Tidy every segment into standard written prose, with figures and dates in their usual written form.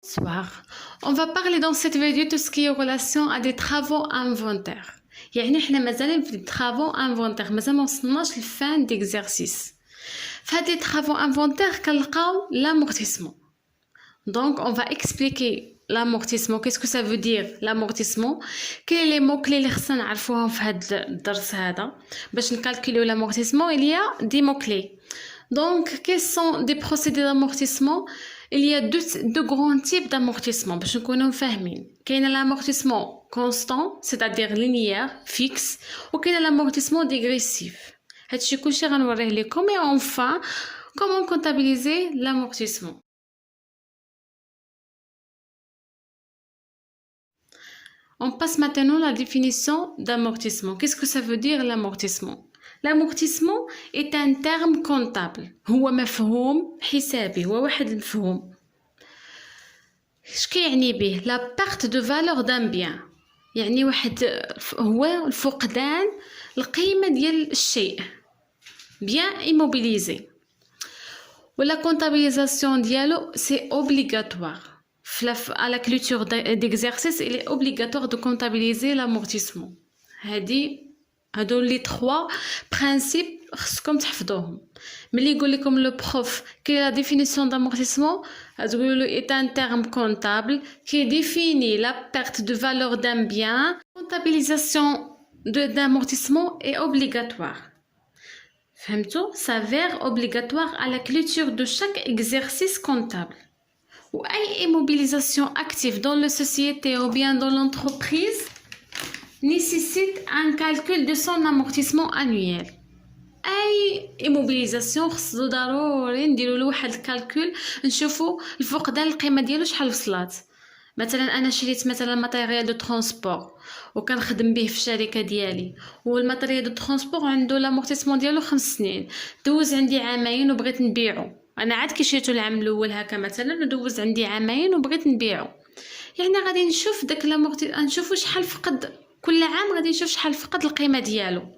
Bonsoir. On va parler dans cette vidéo de tout ce qui est relation à des travaux inventaires. يعني احنا مازالين في travaux inventaires مازال ما وصلناش للفان d'exercice. في هاد les travaux inventaires كنلقاو l'amortissement. Donc on va expliquer l'amortissement. Qu'est-ce que ça veut dire l'amortissement? Quels les mots clés اللي خصنا نعرفوهم في هاد الدرس هذا باش نكالكوليو l'amortissement? Il y a des mots clés. Donc quels sont des procédés d'amortissement? Il y a deux grands types d'amortissement باش نكونوا فاهمين. كاين l'amortissement constant, c'est-à-dire linéaire, fixe, وكاين l'amortissement dégressif. هادشي كلشي غنوريه لكم. Et enfin, comment comptabiliser l'amortissement? On passe maintenant à la définition d'amortissement. Qu'est-ce que ça veut dire l'amortissement? L'amortissement est un terme comptable. هو مفهوم حسابي، هو واحد المفهوم. اش كيعني به؟ la perte de valeur d'un bien. يعني واحد هو الفقدان القيمة ديال الشيء. bien immobilisé. ولا comptabilisation ديالو c'est obligatoire. À la clôture d'exercice, il est obligatoire de comptabiliser l'amortissement. هادو les trois principes خصكم تحفظوهم. ملي يقول لكم le prof quelle est la définition d'amortissement, est un terme comptable qui définit la perte de valeur d'un bien. Comptabilisation d'amortissement est obligatoire. فهمتوا? s'avère obligatoire à la clôture de chaque exercice comptable. Ou une immobilisation active dans la société ou bien dans l'entreprise nécessite un calcul de son amortissement annuel. أي immobilisation خصو ضروري نديرو له واحد الكالكول نشوفو الفقدان القيمة ديالو شحال وصلات. مثلا انا شريت مثلا ماتيريال دو ترونسبور وكنخدم به في الشركه ديالي، والماتيريال دو ترونسبور عنده لامورتيسمون ديالو 5 سنين، دوز عندي عامين وبغيت نبيعو. انا عاد كي شريتو العام الاول هكا مثلا ودوز عندي عامين وبغيت نبيعو، يعني غادي نشوف داك نشوفو شحال فقد كل عام، غادي نشوف شحال فقد القيمه ديالو.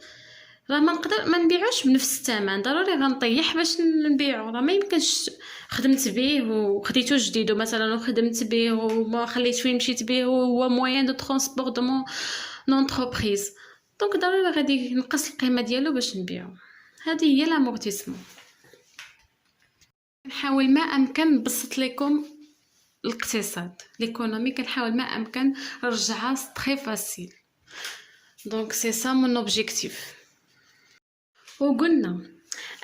راه ما نقدر ما نبيعوش بنفس الثمن، ضروري غنطيح باش نبيعو. راه ما يمكنش خدمت به وخديتو جديد مثلا وخدمت به وما خليت فين مشيت به هو موين دو ترونسبور دو مون انتربريز، دونك ضروري غادي نقص القيمه ديالو باش نبيعو. هذه هي لامورتيسمون. نحاول ما امكن نبسط لكم الاقتصاد ليكونومي، كنحاول ما امكن نرجعها تري فاسيل. دونك سي سا مون اوبجيكتيف. وقلنا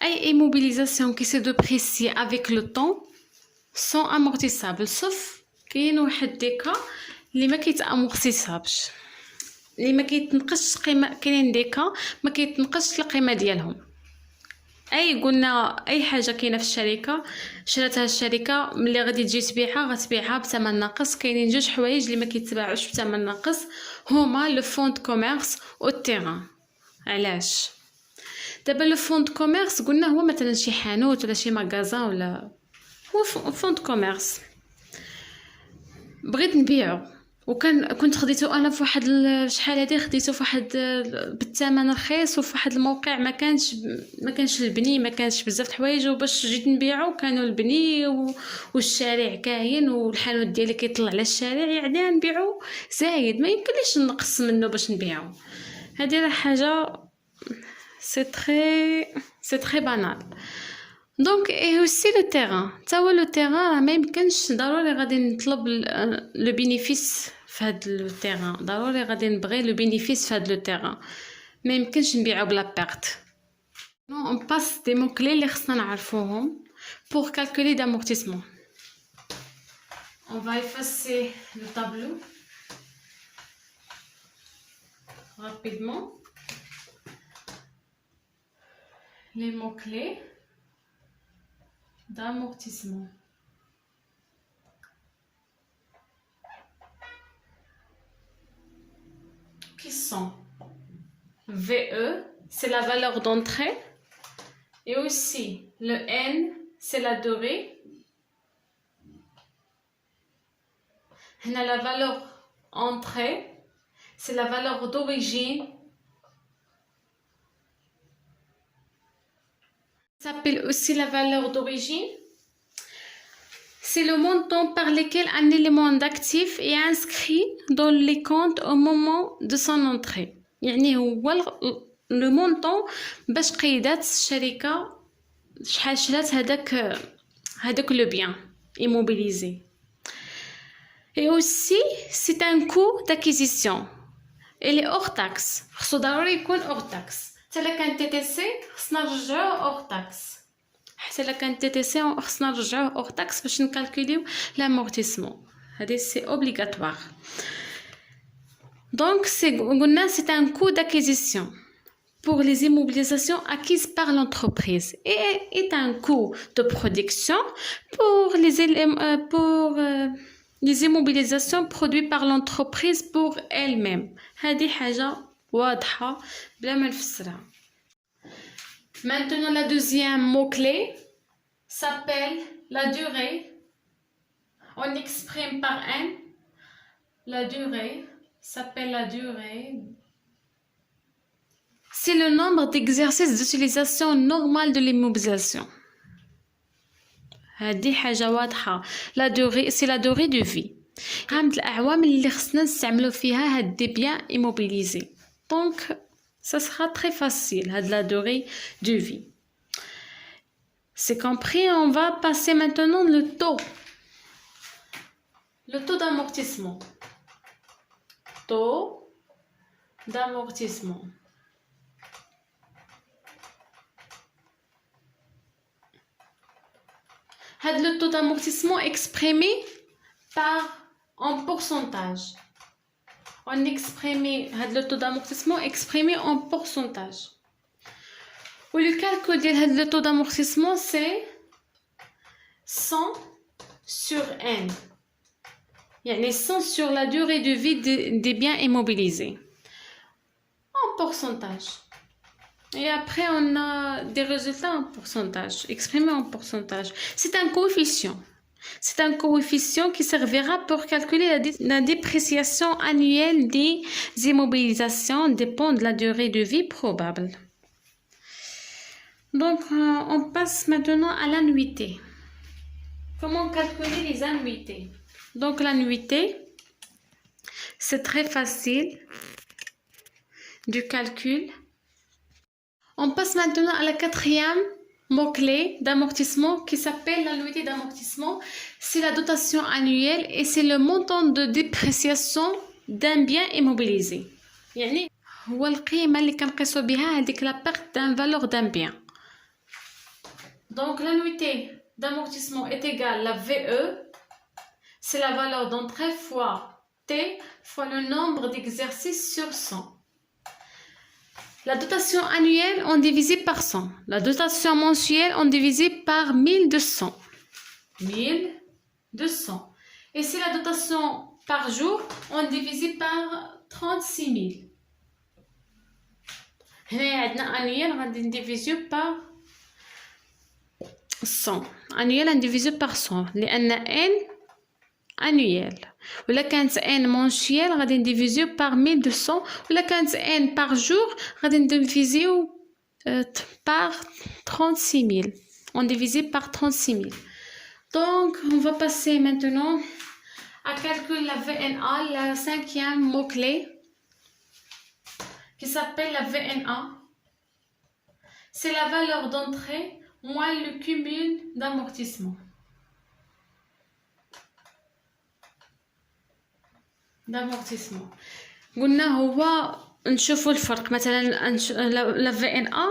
أي immobilisation qui se déprécie avec le temps sont amortissables، sauf كاين واحد دي كا اللي ما كيتامورتيسابش، اللي ما كيتنقصش قيمه. كاينين دي كا ما كيتنقصش القيمه ديالهم. اي قلنا اي حاجه كاينه في الشركه شراتها الشركه، ملي غادي تجي تبيعها غتبيعها بثمن ناقص. كاينين جوج حوايج اللي ما كيتباعوش بثمن ناقص، هما لو فون دو كوميرس و التيران. علاش؟ دابا لو فون دو كوميرس قلنا هو مثلا شي حانوت ولا شي ماغازان، ولا هو فون دو كوميرس بغيت نبيعو كنت خديتو انا في واحد شحال هادي، خديتو في واحد بالثمن رخيص وفي واحد الموقع ما كانش البني، ما كانش بزاف د الحوايج، وباش جيت نبيعو كانوا البني والشارع كاين والحانوت ديالي كيطلع على الشارع، يعني نبيعو زايد، ما يمكنليش نقص منه باش نبيعو. هذه راه حاجه c'est très banal. Donc et aussi le terrain، تا هو لو تيران راه ما يمكنش ضروري غادي نطلب لو بينيفيس في هاد لو تيران، ضروري غادي نبغي لو بينيفيس في هاد لو تيران، ما يمكنش نبيعو بلا بيرت. on passe des mots clés اللي خصنا نعرفوهم pour calculer d'amortissement. On va effacer le tableau rapidement. Les mots-clés d'amortissement. Qui sont VE, c'est la valeur d'entrée. Et aussi le N, c'est la durée. On a la valeur entrée, c'est la valeur d'origine. Ça s'appelle aussi la valeur d'origine. c'est le montant par lequel un élément d'actif est inscrit dans les comptes au moment de son entrée. يعني هو le montant باش قيدات الشركة شحال شرات هذاك le bien immobilisé. Et aussi, c'est un coût d'acquisition. Il est hors taxe. خصو ضروري يكون hors taxe. حتى إلا كان TTC خصنا نرجعوه hors taxe. حتى إلا كان TTC خصنا نرجعوه hors taxe باش نكالكوليو l'amortissement. هذه c'est obligatoire. Donc c'est un coût d'acquisition pour les immobilisations acquises par l'entreprise et est un coût de production pour les immobilisations produites par l'entreprise pour elle-même. هذه حاجة واضحة بلا ما نفسرها. Maintenant, la deuxième mot-clé s'appelle la durée. On exprime par n. La durée s'appelle la durée. C'est le nombre d'exercices d'utilisation normale de l'immobilisation. هذه حاجة واضحة. La durée, c'est la durée de vie. هاد الأعوام اللي خصنا نستعملو فيها هاد دي بيان immobilisés. Donc, ça sera très facile, la durée de vie. C'est compris, on va passer maintenant le taux. Le taux d'amortissement. Taux d'amortissement. Le taux d'amortissement exprimé en pourcentage. On exprime le taux d'amortissement exprimé en pourcentage. Ou le calcul de le taux d'amortissement c'est 100 sur n. يعني 100 sur la durée de vie des biens immobilisés. En pourcentage. Et après on a des résultats en pourcentage, exprimés en pourcentage. C'est un coefficient. C'est un coefficient qui servira pour calculer la dépréciation annuelle des immobilisations dépend de la durée de vie probable. Donc, on passe maintenant à l'annuité. Comment calculer les annuités? Donc, l'annuité, c'est très facile du calcul. On passe maintenant à la quatrième mot-clé d'amortissement qui s'appelle l'annuité d'amortissement. C'est la dotation annuelle et c'est le montant de dépréciation d'un bien immobilisé. يعني هو القيمة اللي كنقيسو بها هذيك la perte d'un valeur d'un bien. Donc l'annuité d'amortissement est égale à la VE. C'est la valeur d'entrée fois T fois le nombre d'exercices sur 100. La dotation annuelle, on divise par 100. La dotation mensuelle, on divise par 1200. 1200. Et c'est la dotation par jour, on divise par 36 000. هنا عندنا annuel, غادي نديفيزيو par 100. Annuel, on divise par 100. لأن n annuel. ولا كانت n mensuel غادي نديفيزيو par 1200 ولا كانت n par jour غادي نديفيزيو par 36 000. On divise par 36 000. Donc on va passer maintenant à calculer la VNA, la cinquième mot-clé qui s'appelle la VNA. C'est la valeur d'entrée moins le cumul d'amortissement. d'amortissement. قلنا هو نشوفوا الفرق مثلا la VNA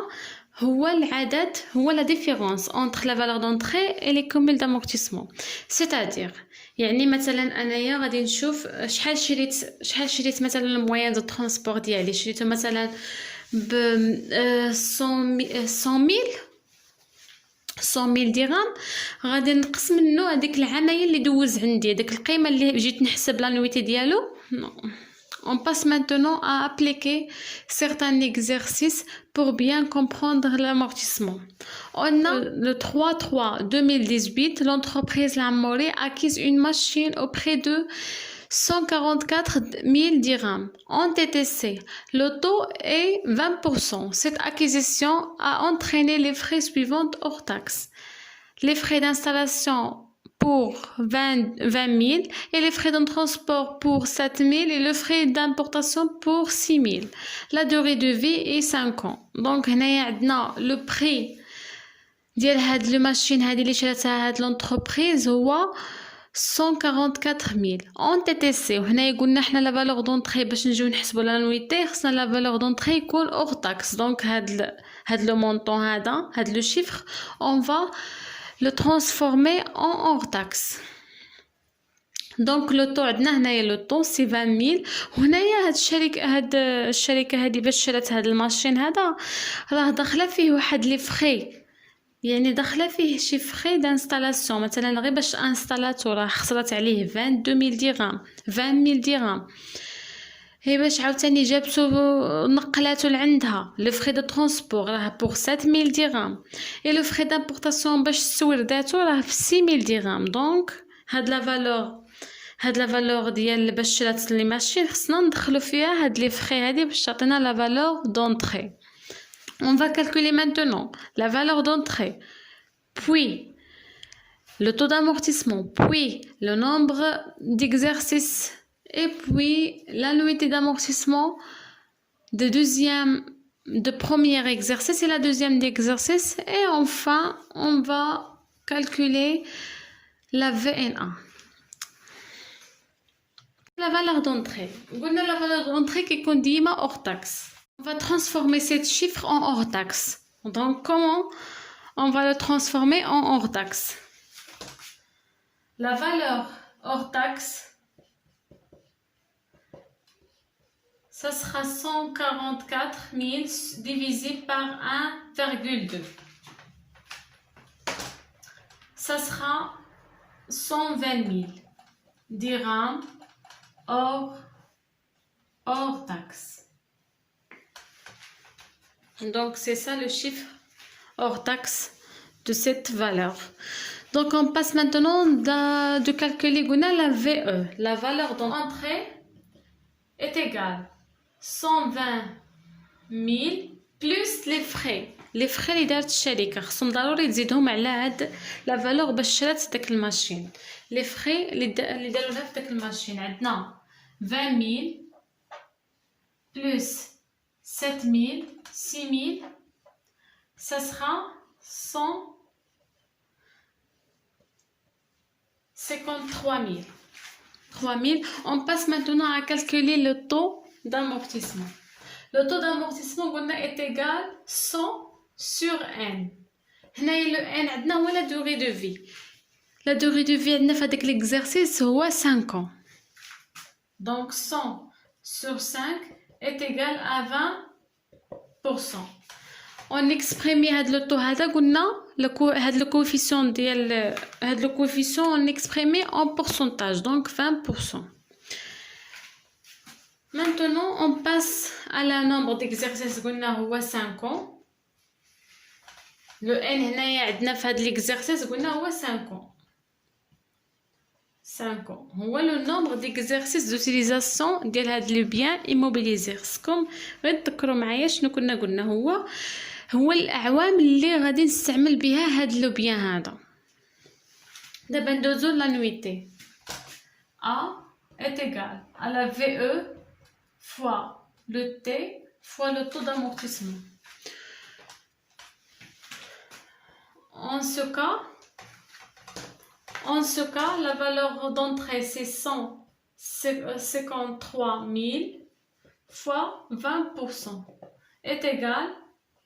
هو العدد هو la différence entre la valeur d'entrée et les cumuls d'amortissement. C'est-à-dire يعني مثلا انايا غادي نشوف شحال شريت مثلا الموين دو ترونسبور ديالي شريته مثلا ب 100,000 درهم غادي نقص منه هذيك العمايه اللي دوز عندي هذيك القيمه اللي جيت نحسب لانويتي ديالو. On passe maintenant à appliquer certains exercices pour bien comprendre l'amortissement. On a le 3/3/2018, l'entreprise Lamoré acquise une machine au prix de 144 000 dirhams en TTC. Le taux est 20%. Cette acquisition a entraîné les frais suivants hors taxe. Les frais d'installation pour 20 000 et les frais de transport pour 7 000 et le frais d'importation pour 6 000. La durée de vie est 5 ans. Donc هنايا عندنا le prix ديال هاد لو ماشين هادي اللي شراتها هاد لونتربريز هو 144 000 اون تي تي سي. وهنا قلنا حنا لا فالور دونطري باش نجيو نحسبوا لانويتي خصنا لا فالور دونطري يكون اور تاكس. دونك هاد لو مونطون هاد لو شيفر اون فا لو ترانسفورمي اون اور تاكس. دونك لو طو عندنا هنايا لو طو سي 20000. وهنايا هاد الشركه هادي باش شرات هاد الماشين هذا راه داخله فيه واحد لي فخي، يعني داخله فيه شي فخي دانستالاسيون. مثلا غير باش انستالاتو راه خسرت عليه 22000 درهم 20000 درهم. هي باش عاوتاني جابتو نقلاتو لعندها لو فخي دو ترونسبور راه بور 7000 درهم اي لو فخي دامبورطاسيون باش تسورداتو راه في 6000 درهم. دونك هاد لا فالور ديال باش شرات لي ماشين خصنا ندخلو فيها هاد لي فخي هادي باش تعطينا لا فالور دونطري. On va calculer maintenant la valeur d'entrée, puis le taux d'amortissement, puis le nombre d'exercices et puis l'annuité d'amortissement de premier exercice et la deuxième d'exercice. Et enfin, on va calculer la VNA. La valeur d'entrée. On a la valeur d'entrée qui est dima hors taxe. On va transformer ce chiffre en hors taxe. Donc, comment on va le transformer en hors taxe? La valeur hors taxe, ça sera 144 000 divisé par 1,2. Ça sera 120 000 dirhams hors taxe. Donc c'est ça le chiffre hors taxe de cette valeur. Donc on passe maintenant de calculer la VE. La valeur d'entrée est égale 120 000 plus les frais. Les frais اللي دارت الشركة خصهم ضروري تزيدهم على هاد لا فالور باش شرات داك الماشين. لي فخي اللي دارولها في داك الماشين عندنا 20000 plus 7000 6000, ça sera 153 000. 3000. On passe maintenant à calculer le taux d'amortissement. Le taux d'amortissement est égal 100 sur n. هنايا le n عندنا هو la durée de vie. La durée de vie عندنا في هذاك l'exercice هو 5 ans. Donc 100 sur 5 est égal à 20%. On exprime هاد لو طو هذا قلنا هاد لو كوفيسيون ديال هاد لو كوفيسيون on exprime en pourcentage donc 20%. Maintenant on passe à la nombre d'exercices قلنا هو 5 ans. Le n هنايا عندنا في هاد l'exercice قلنا هو 5 ans. 5 ans هو le nombre d'exercices d'utilisation ديال هاد لو بيان immobilisé. خصكم غير تذكروا معايا شنو كنا قلنا هو الاعوام اللي غادي نستعمل بها هاد لو بيان هذا. دابا ندوزو لانويتي. A est égal à la VE fois le T fois le taux d'amortissement. En ce cas, la valeur d'entrée c'est 153 000 fois 20% est égal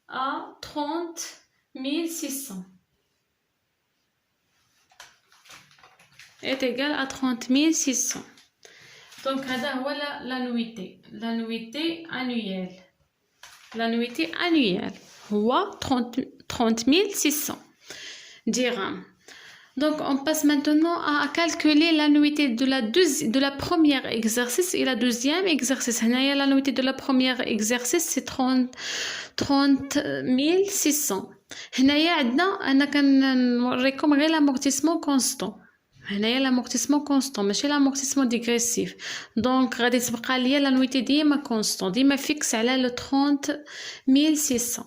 à 30 600. Est égal à 30 600. Donc, voilà l'annuité. L'annuité annuelle. L'annuité annuelle. 30 600 dirhams. Donc, on passe maintenant à calculer l'annuité de la première exercice et la deuxième exercice. L'annuité de la première exercice, c'est 30 600. أنا كنوريكم غير l'amortissement constant. هنايا l'amortissement constant ماشي l'amortissement dégressif. Donc غادي تبقى ليا l'annuité ديما constant ديما فيكس على 30 600.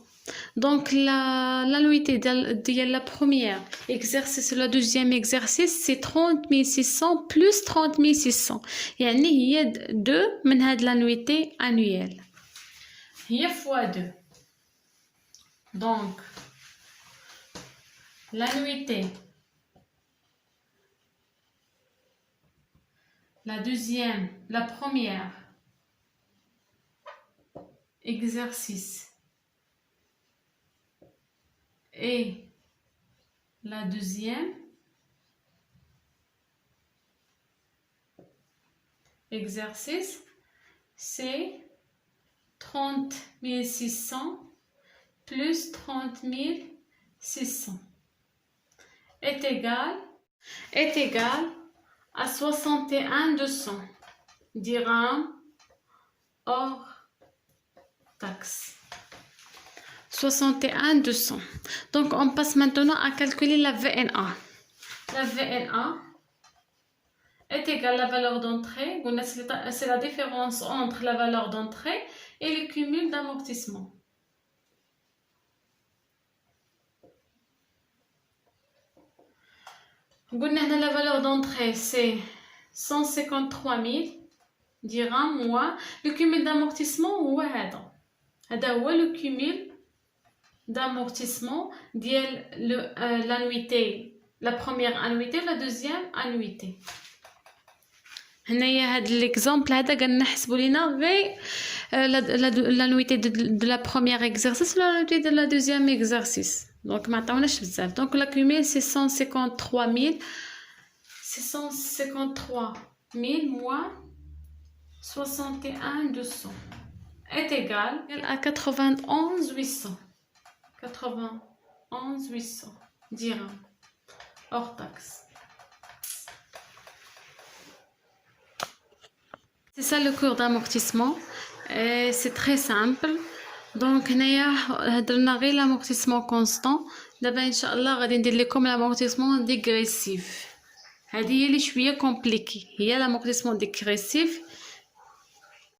Donc l'annuité de la première exercice, le deuxième exercice, c'est 30 600 plus 30 600. يعني هي 2 من هاد l'annuité annuelle. هي fois 2. Donc l'annuité, la deuxième, la première exercice et la deuxième exercice, c'est 30 600 plus 30 600 est égal à 61 200 dirhams hors taxe. 61 200. Donc on passe maintenant à calculer la VNA. La VNA est égale à la valeur d'entrée. C'est la différence entre la valeur d'entrée et le cumul d'amortissement. La valeur d'entrée c'est 153 000 dirhams moins le cumul d'amortissement ou le cumul d'amortissement de l'annuité, la première annuité, la deuxième annuité. هنايا هاد l'exemple هذا كنحسبوا لينا غير l'annuité de la première exercice ou l'annuité de la deuxième exercice. Donc ما عطاوناش بزاف. Donc la cumul c'est 153 000 moins 61 200 est égal à 91 800. 91 800 dirhams hors taxe. C'est ça le cours d'amortissement. C'est très simple. Donc هنايا هضرنا غير l'amortissement constant. دابا ان شاء الله غادي ندير لكم l'amortissement dégressif. هذه هي اللي شويه compliqué. هي l'amortissement dégressif